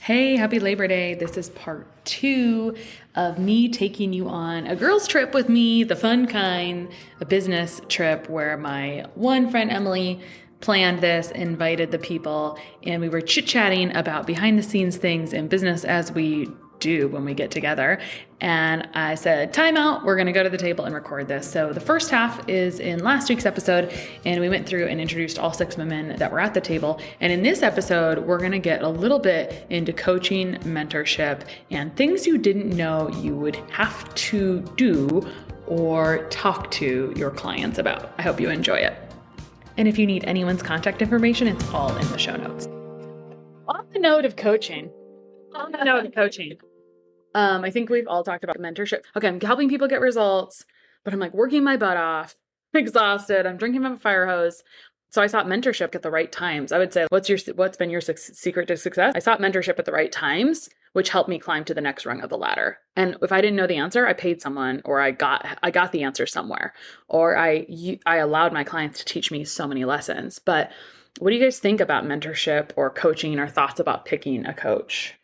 Hey, happy Labor Day. This is part 2 of me taking you on a girls' trip with me, the fun kind, a business trip where my one friend Emily planned this, invited the people, and we were chit-chatting about behind the scenes things in business as we do when we get together. And I said, time out, we're going to go to the table and record this. So the first half is in last week's episode, and we went through and introduced all 6 women that were at the table. And in this episode, we're going to get a little bit into coaching, mentorship, and things you didn't know you would have to do or talk to your clients about. I hope you enjoy it. And if you need anyone's contact information, it's all in the show notes. On the note of coaching, I think we've all talked about mentorship. Okay, I'm helping people get results, but I'm like working my butt off. I'm exhausted. I'm drinking from a fire hose. So I sought mentorship at the right times. I would say, what's been your secret to success? I sought mentorship at the right times, which helped me climb to the next rung of the ladder. And if I didn't know the answer, I paid someone, or I got the answer somewhere, or I allowed my clients to teach me so many lessons. But what do you guys think about mentorship or coaching, or thoughts about picking a coach?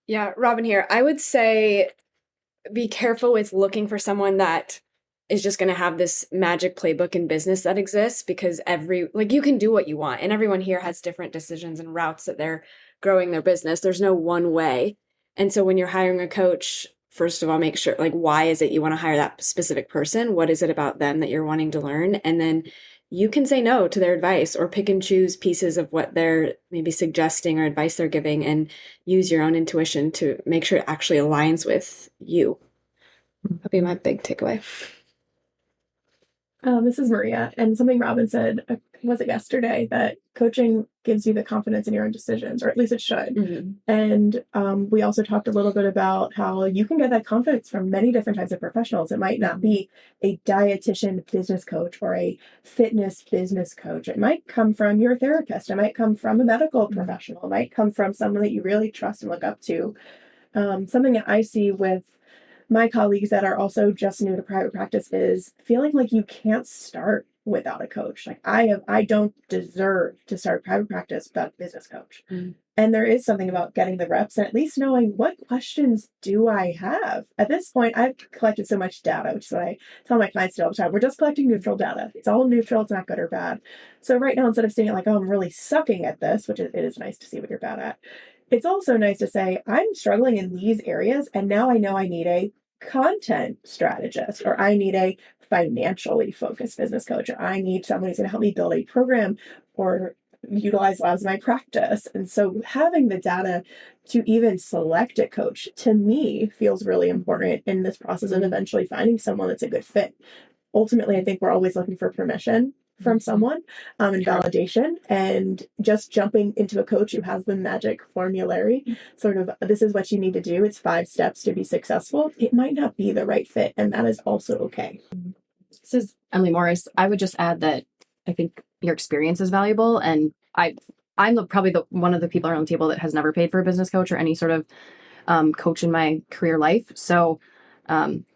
Yeah, Robin here. I would say be careful with looking for someone that is just going to have this magic playbook in business that exists, because you can do what you want, and everyone here has different decisions and routes that they're growing their business. There's no one way. And so when you're hiring a coach, first of all, make sure, why is it you want to hire that specific person? What is it about them that you're wanting to learn? And then you can say no to their advice, or pick and choose pieces of what they're maybe suggesting or advice they're giving, and use your own intuition to make sure it actually aligns with you. That'd be my big takeaway. This is Maria, and something Robin said, was it yesterday, that coaching gives you the confidence in your own decisions, or at least it should. Mm-hmm. And we also talked a little bit about how you can get that confidence from many different types of professionals. It might not be a dietitian business coach or a fitness business coach. It might come from your therapist. It might come from a medical professional. It might come from someone that you really trust and look up to. Something that I see with my colleagues that are also just new to private practice is feeling like you can't start without a coach. I don't deserve to start private practice without a business coach. Mm. And there is something about getting the reps and at least knowing, what questions do I have? At this point, I've collected so much data, which is what I tell my clients all the time. We're just collecting neutral data. It's all neutral. It's not good or bad. So right now, instead of seeing it like, oh, I'm really sucking at this, which it is nice to see what you're bad at, it's also nice to say, I'm struggling in these areas, and now I know I need a content strategist, or I need a financially focused business coach, or I need someone who's going to help me build a program or utilize labs in my practice. And so having the data to even select a coach, to me, feels really important in this process of eventually finding someone that's a good fit. Ultimately, I think we're always looking for permission from someone and validation, and just jumping into a coach who has the magic formulary, sort of, this is what you need to do, it's 5 steps to be successful. It might not be the right fit, and that is also okay. This is Emily Morris. I would just add that I think your experience is valuable, and I'm probably one of the people around the table that has never paid for a business coach or any sort of coach in my career life. So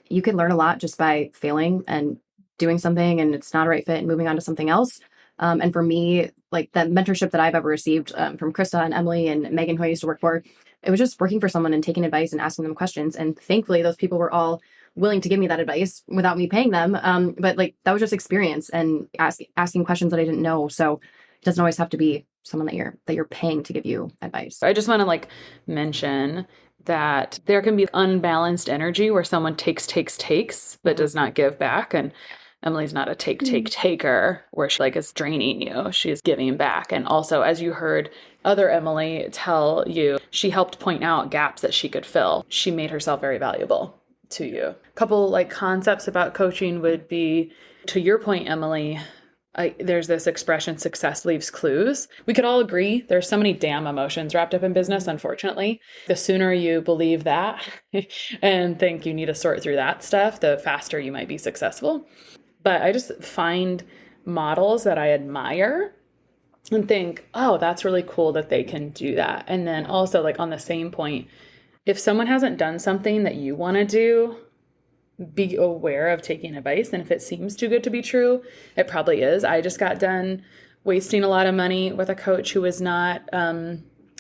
you can learn a lot just by failing and doing something and it's not a right fit and moving on to something else. And for me, like that mentorship that I've ever received from Krista and Emily and Megan, who I used to work for, it was just working for someone and taking advice and asking them questions. And thankfully, those people were all willing to give me that advice without me paying them. But that was just experience and asking questions that I didn't know. So it doesn't always have to be someone that you're paying to give you advice. I just want to mention that there can be unbalanced energy where someone takes, but does not give back. And Emily's not a taker where she is draining you. She's giving back. And also, as you heard other Emily tell you, she helped point out gaps that she could fill. She made herself very valuable to you. A couple concepts about coaching would be, to your point, Emily, there's this expression, success leaves clues. We could all agree there's so many damn emotions wrapped up in business, unfortunately. The sooner you believe that and think you need to sort through that stuff, the faster you might be successful. But I just find models that I admire and think, oh, that's really cool that they can do that. And then also, on the same point, if someone hasn't done something that you want to do, be aware of taking advice. And if it seems too good to be true, it probably is. I just got done wasting a lot of money with a coach who was not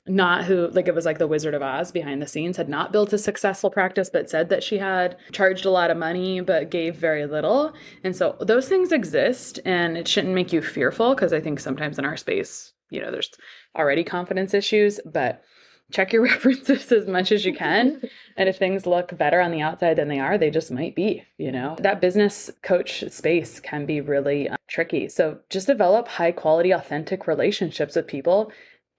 not who, like it was like the Wizard of Oz behind the scenes, had not built a successful practice, but said that she had charged a lot of money, but gave very little. And so those things exist, and it shouldn't make you fearful, because I think sometimes in our space, there's already confidence issues, but check your references as much as you can. And if things look better on the outside than they are, they just might be, That business coach space can be really tricky. So just develop high quality, authentic relationships with people,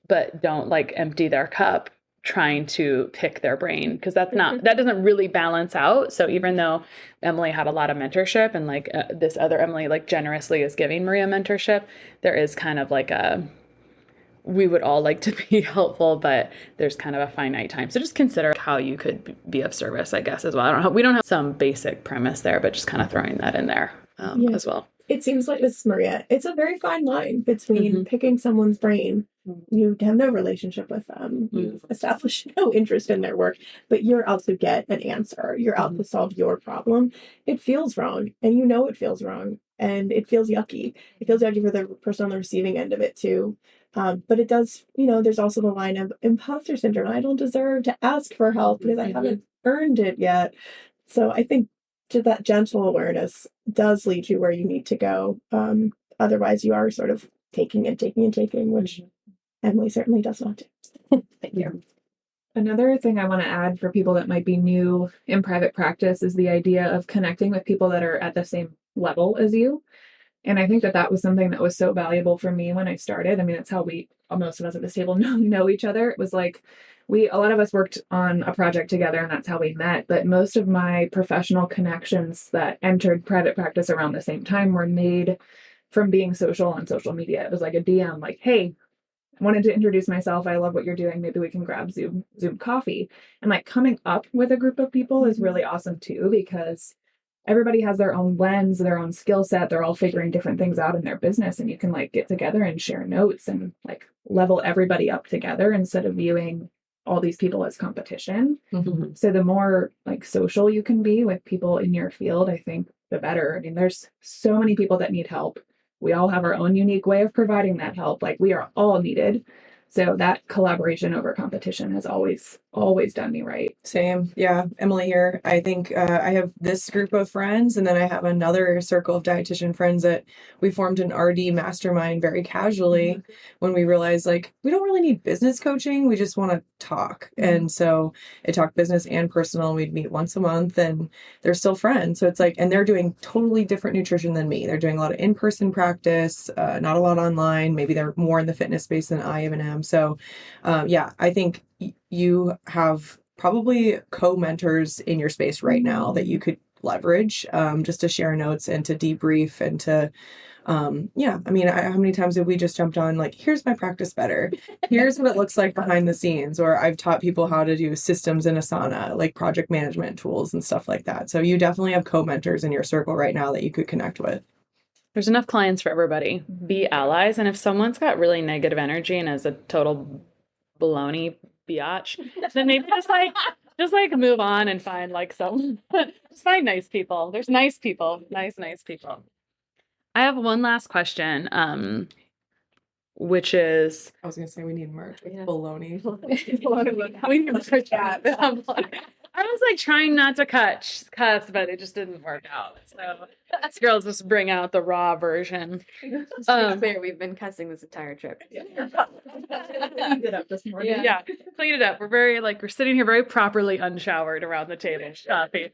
but don't like empty their cup trying to pick their brain, because that doesn't really balance out. So even though Emily had a lot of mentorship, and like this other Emily like generously is giving Maria mentorship, there is kind of like we would all like to be helpful, but there's kind of a finite time. So just consider how you could be of service, I guess, as well. We don't have some basic premise there, but just kind of throwing that in there as well. It seems like, this is Maria, it's a very fine line between picking someone's brain. You have no relationship with them. You've established no interest in their work, but you're out to get an answer. You're out to solve your problem. It feels wrong, and it feels wrong, and it feels yucky. It feels yucky for the person on the receiving end of it too. But it does, there's also the line of imposter syndrome. I don't deserve to ask for help because I haven't earned it yet. So I think that gentle awareness does lead you where you need to go. Otherwise, you are sort of taking and taking and taking, which Emily certainly does not do. Thank you. Another thing I want to add for people that might be new in private practice is the idea of connecting with people that are at the same level as you. And I think that was something that was so valuable for me when I started. I mean, that's how most of us at this table know each other. It was like a lot of us worked on a project together, and that's how we met. But most of my professional connections that entered private practice around the same time were made from being social on social media. It was like a DM, like, hey, I wanted to introduce myself. I love what you're doing. Maybe we can grab Zoom coffee. And like coming up with a group of people is really awesome too, because everybody has their own lens, their own skill set. They're all figuring different things out in their business, and you can like get together and share notes and like level everybody up together instead of viewing all these people as competition. So the more like social you can be with people in your field, I think the better. I mean, there's so many people that need help. We all have our own unique way of providing that help. Like we are all needed. So that collaboration over competition has always done me right. Same. Yeah. Emily here. I think I have this group of friends, and then I have another circle of dietitian friends that we formed an RD mastermind very casually when we realized like we don't really need business coaching. We just want to talk. And so I talk business and personal. We'd meet once a month, and they're still friends. So it's like, and they're doing totally different nutrition than me. They're doing a lot of in-person practice, not a lot online. Maybe they're more in the fitness space than I even am. So I think you have probably co-mentors in your space right now that you could leverage just to share notes and to debrief and to, how many times have we just jumped on like, here's my practice better. Here's what it looks like behind the scenes. Or I've taught people how to do systems in Asana, like project management tools and stuff like that. So you definitely have co-mentors in your circle right now that you could connect with. There's enough clients for everybody. Be allies. And if someone's got really negative energy and is a total baloney biatch, then maybe just move on and find like just find nice people. There's nice people, nice people. I have one last question, which is, I was going to say we need merch with baloney. we need merch. I was like trying not to cuss, but it just didn't work out. So us girls just bring out the raw version. Fair, we've been cussing this entire trip. Cleaned it up this morning. Yeah, clean it up. We're sitting here very properly unshowered around the table. Coffee.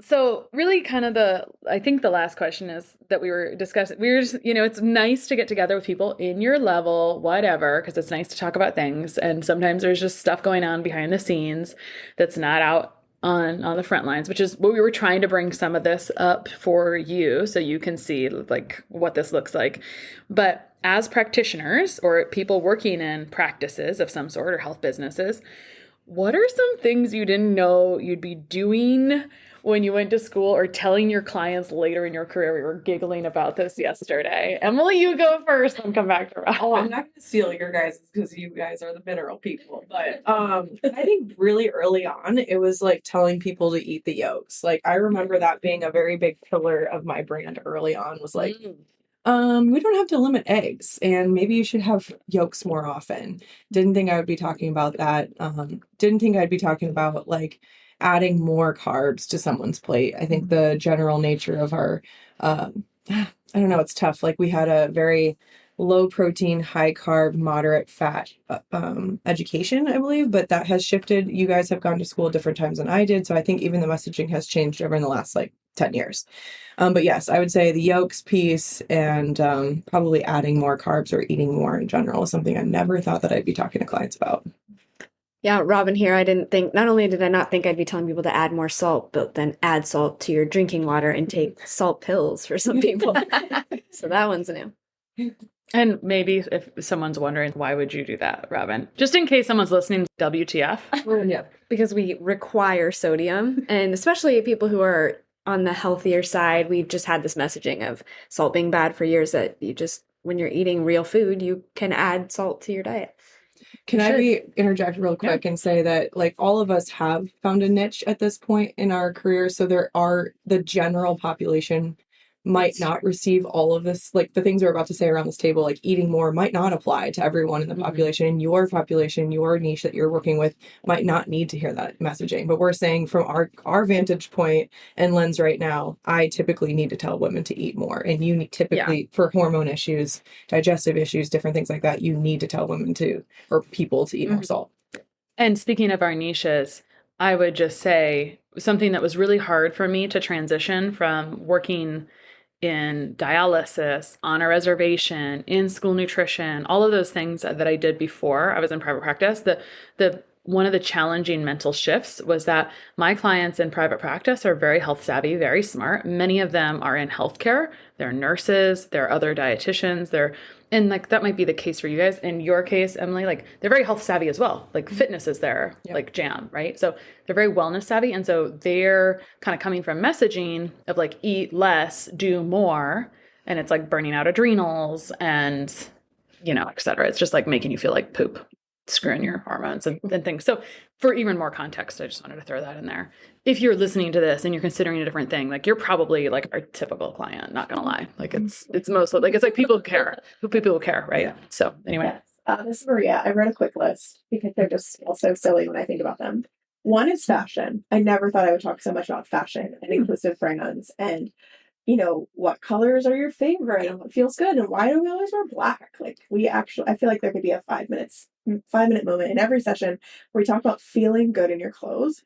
So really kind of I think the last question is that we were discussing, we were just, it's nice to get together with people in your level, whatever, because it's nice to talk about things. And sometimes there's just stuff going on behind the scenes that's not out on the front lines, which is what we were trying to bring some of this up for you so you can see like what this looks like. But as practitioners or people working in practices of some sort or health businesses, what are some things you didn't know you'd be doing when you went to school or telling your clients later in your career? We were giggling about this yesterday. Emily, you go first and come back to Rob. Oh, I'm not going to steal your guys' because you guys are the mineral people. But I think really early on, it was like telling people to eat the yolks. Like I remember that being a very big pillar of my brand early on was like, We don't have to limit eggs, and maybe you should have yolks more often. Didn't think I would be talking about that. Didn't think I'd be talking about like adding more carbs to someone's plate. I think the general nature of our, I don't know, it's tough. Like we had a very low protein, high carb, moderate fat education, I believe, but that has shifted. You guys have gone to school at different times than I did, so I think even the messaging has changed over in the last like 10 years. But yes, I would say the yolks piece and probably adding more carbs or eating more in general is something I never thought that I'd be talking to clients about. Yeah, Robin here. I didn't think, not only did I not think I'd be telling people to add more salt, but then add salt to your drinking water and take salt pills for some people. So that one's new. And maybe if someone's wondering, why would you do that, Robin? Just in case someone's listening, WTF? Yeah. Because we require sodium, and especially people who are on the healthier side, we've just had this messaging of salt being bad for years, that you just, when you're eating real food, you can add salt to your diet. Can I interject real quick and say that like all of us have found a niche at this point in our career. So there are the general population might not receive all of this, like the things we're about to say around this table, like eating more might not apply to everyone in the population. Your population, your niche that you're working with might not need to hear that messaging. But we're saying from our vantage point and lens right now, I typically need to tell women to eat more. And you need typically for hormone issues, digestive issues, different things like that, you need to tell women to, or people to eat more salt. And speaking of our niches, I would just say something that was really hard for me to transition from working in dialysis, on a reservation, in school nutrition, all of those things that I did before I was in private practice. The one of the challenging mental shifts was that my clients in private practice are very health savvy, very smart. Many of them are in healthcare. They're nurses, they're other dietitians, and like that might be the case for you guys. In your case, Emily, like they're very health savvy as well. Like fitness is their like jam, right? So they're very wellness savvy. And so they're kind of coming from messaging of like eat less, do more. And it's like burning out adrenals and, et cetera. It's just like making you feel like poop, screwing your hormones and things. So for even more context, I just wanted to throw that in there. If you're listening to this and you're considering a different thing, like you're probably like our typical client, not gonna lie. Like it's mostly like, it's like people care, right? Yeah. So anyway. Yes. This is Maria. I wrote a quick list because they're just also silly when I think about them. One is fashion. I never thought I would talk so much about fashion and inclusive brands and what colors are your favorite and what feels good and why do we always wear black? Like I feel like there could be a 5-minute moment in every session where we talk about feeling good in your clothes.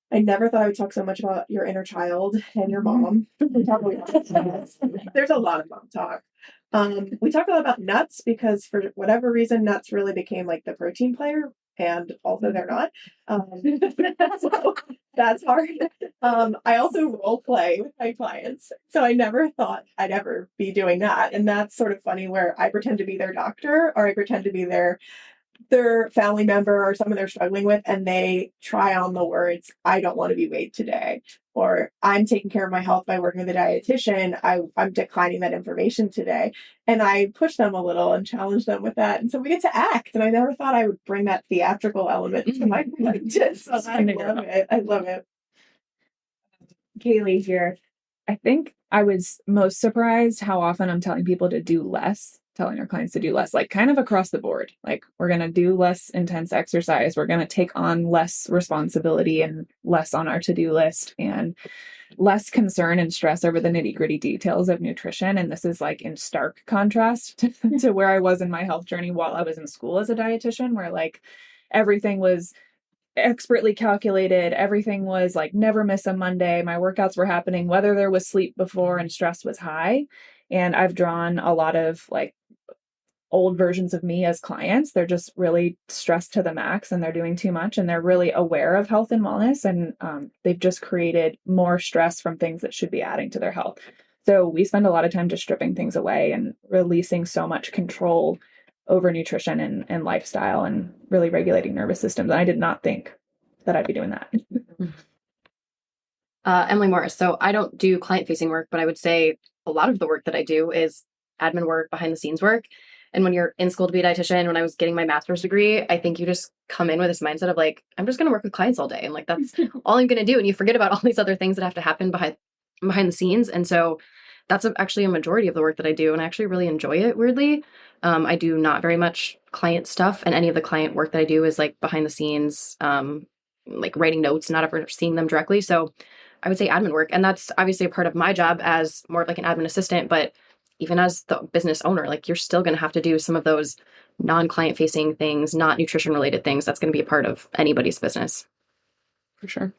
I never thought I would talk so much about your inner child and your mom. There's a lot of mom talk. We talk a lot about nuts because for whatever reason, nuts really became like the protein player. And although they're not, so that's hard. I also role play with my clients. So I never thought I'd ever be doing that. And that's sort of funny where I pretend to be their doctor or I pretend to be their family member or someone they're struggling with, and they try on the words, I don't want to be weighed today, or I'm taking care of my health by working with a dietitian. I'm declining that information today. And I push them a little and challenge them with that. And so we get to act. And I never thought I would bring that theatrical element to my practice. So I love it. I love it. Kaely here. I think I was most surprised how often I'm telling people to do less, telling our clients to do less, like kind of across the board. Like we're going to do less intense exercise. We're going to take on less responsibility and less on our to-do list and less concern and stress over the nitty-gritty details of nutrition. And this is like in stark contrast to where I was in my health journey while I was in school as a dietitian, where like everything was expertly calculated. Everything was like never miss a Monday. My workouts were happening whether there was sleep before and stress was high. And I've drawn a lot of like old versions of me as clients. They're just really stressed to the max and they're doing too much and they're really aware of health and wellness. And they've just created more stress from things that should be adding to their health. So we spend a lot of time just stripping things away and releasing so much control over nutrition and lifestyle and really regulating nervous systems. And I did not think that I'd be doing that. Emily Morris. So I don't do client-facing work, but I would say a lot of the work that I do is admin work, behind the scenes work. And when you're in school to be a dietitian, when I was getting my master's degree, I think you just come in with this mindset of like, I'm just going to work with clients all day. And like, that's all I'm going to do. And you forget about all these other things that have to happen behind the scenes. And so that's actually a majority of the work that I do, and I actually really enjoy it, weirdly. I do not very much client stuff, and any of the client work that I do is like behind the scenes, like writing notes, not ever seeing them directly. So I would say admin work, and that's obviously a part of my job as more of like an admin assistant, but even as the business owner, like you're still going to have to do some of those non-client facing things, not nutrition related things. That's going to be a part of anybody's business. For sure.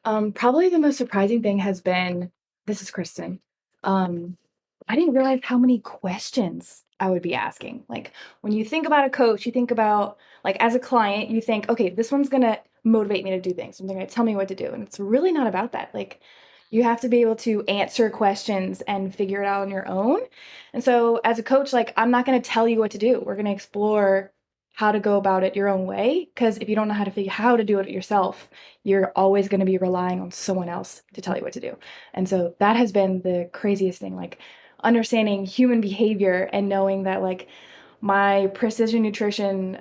Probably the most surprising thing has been, this is Kristen. I didn't realize how many questions I would be asking. Like when you think about a coach, you think about like as a client, you think, okay, this one's going to motivate me to do things. They're going to tell me what to do. And it's really not about that. Like you have to be able to answer questions and figure it out on your own. And so as a coach, like I'm not going to tell you what to do. We're going to explore how to go about it your own way. Because if you don't know how to figure how to do it yourself, you're always going to be relying on someone else to tell you what to do. And so that has been the craziest thing, like understanding human behavior and knowing that like my precision nutrition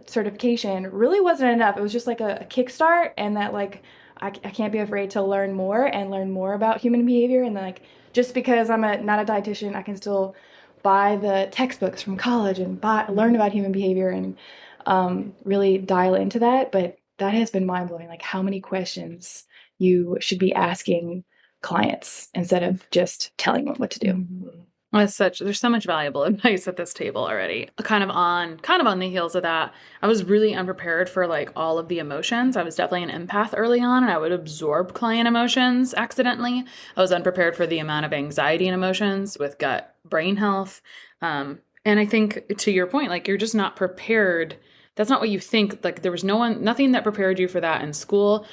certification really wasn't enough. It was just like a kickstart, and that like I can't be afraid to learn more about human behavior. And then, like just because I'm not a dietitian, I can still buy the textbooks from college and learn about human behavior and really dial into that. But that has been mind-blowing, like how many questions you should be asking clients instead of just telling them what to do. There's so much valuable advice at this table already. Kind of on the heels of that, I was really unprepared for like all of the emotions. I was definitely an empath early on, and I would absorb client emotions accidentally. I was unprepared for the amount of anxiety and emotions with gut brain health. And I think to your point, like you're just not prepared. That's not what you think. Like there was nothing that prepared you for that in school.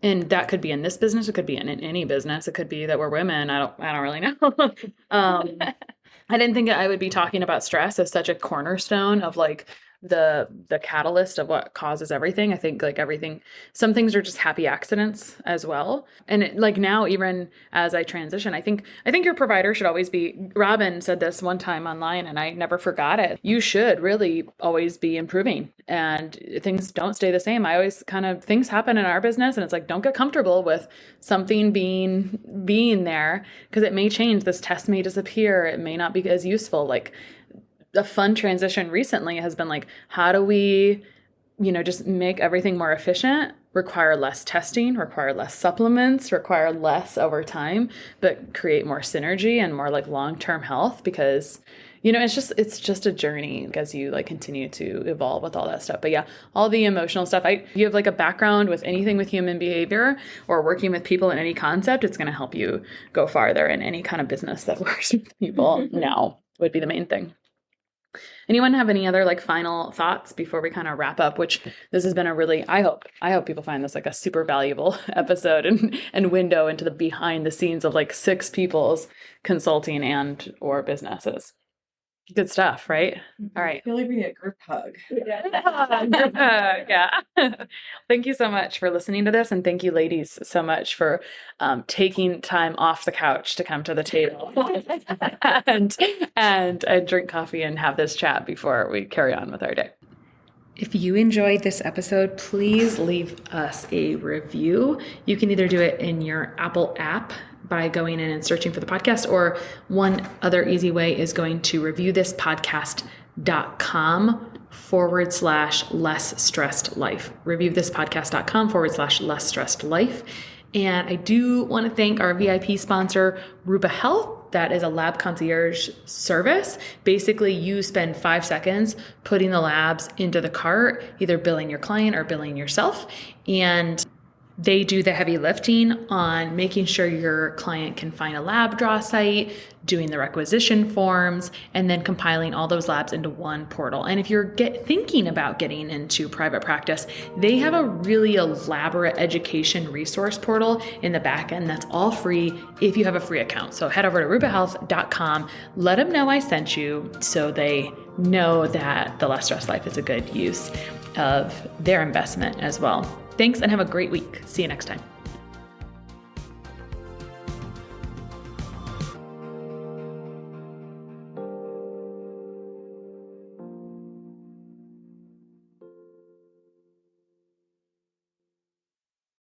And that could be in this business. It could be in any business. It could be that we're women. I don't really know. I didn't think I would be talking about stress as such a cornerstone of like the catalyst of what causes everything. I think like everything, some things are just happy accidents as well. And it, like now, even as I transition, I think your provider should always be, Robin said this one time online and I never forgot it. You should really always be improving, and things don't stay the same. I always things happen in our business, and it's like, don't get comfortable with something being there, because it may change. This test may disappear. It may not be as useful. Like, a fun transition recently has been like, how do we, just make everything more efficient, require less testing, require less supplements, require less over time, but create more synergy and more like long-term health, because, it's just a journey as you like continue to evolve with all that stuff. But yeah, all the emotional stuff, you have like a background with anything with human behavior or working with people in any concept, it's going to help you go farther in any kind of business that works with people now would be the main thing. Anyone have any other like final thoughts before we kind of wrap up, which this has been a really, I hope people find this like a super valuable episode and window into the behind the scenes of like 6 people's consulting and or businesses. Good stuff, right? All right. I feel like we need a group hug. Yeah. Thank you so much for listening to this. And thank you, ladies, so much for taking time off the couch to come to the table and drink coffee and have this chat before we carry on with our day. If you enjoyed this episode, please leave us a review. You can either do it in your Apple app by going in and searching for the podcast, or one other easy way is going to reviewthispodcast.com/less-stressed-life. reviewthispodcast.com/less-stressed-life. And I do want to thank our VIP sponsor, Rupa Health. That is a lab concierge service. Basically, you spend 5 seconds putting the labs into the cart, either billing your client or billing yourself. And they do the heavy lifting on making sure your client can find a lab draw site, doing the requisition forms, and then compiling all those labs into one portal. And if you're thinking about getting into private practice, they have a really elaborate education resource portal in the back end that's all free if you have a free account. So head over to rupahealth.com, let them know I sent you so they know that the Less Stressed Life is a good use of their investment as well. Thanks and have a great week. See you next time.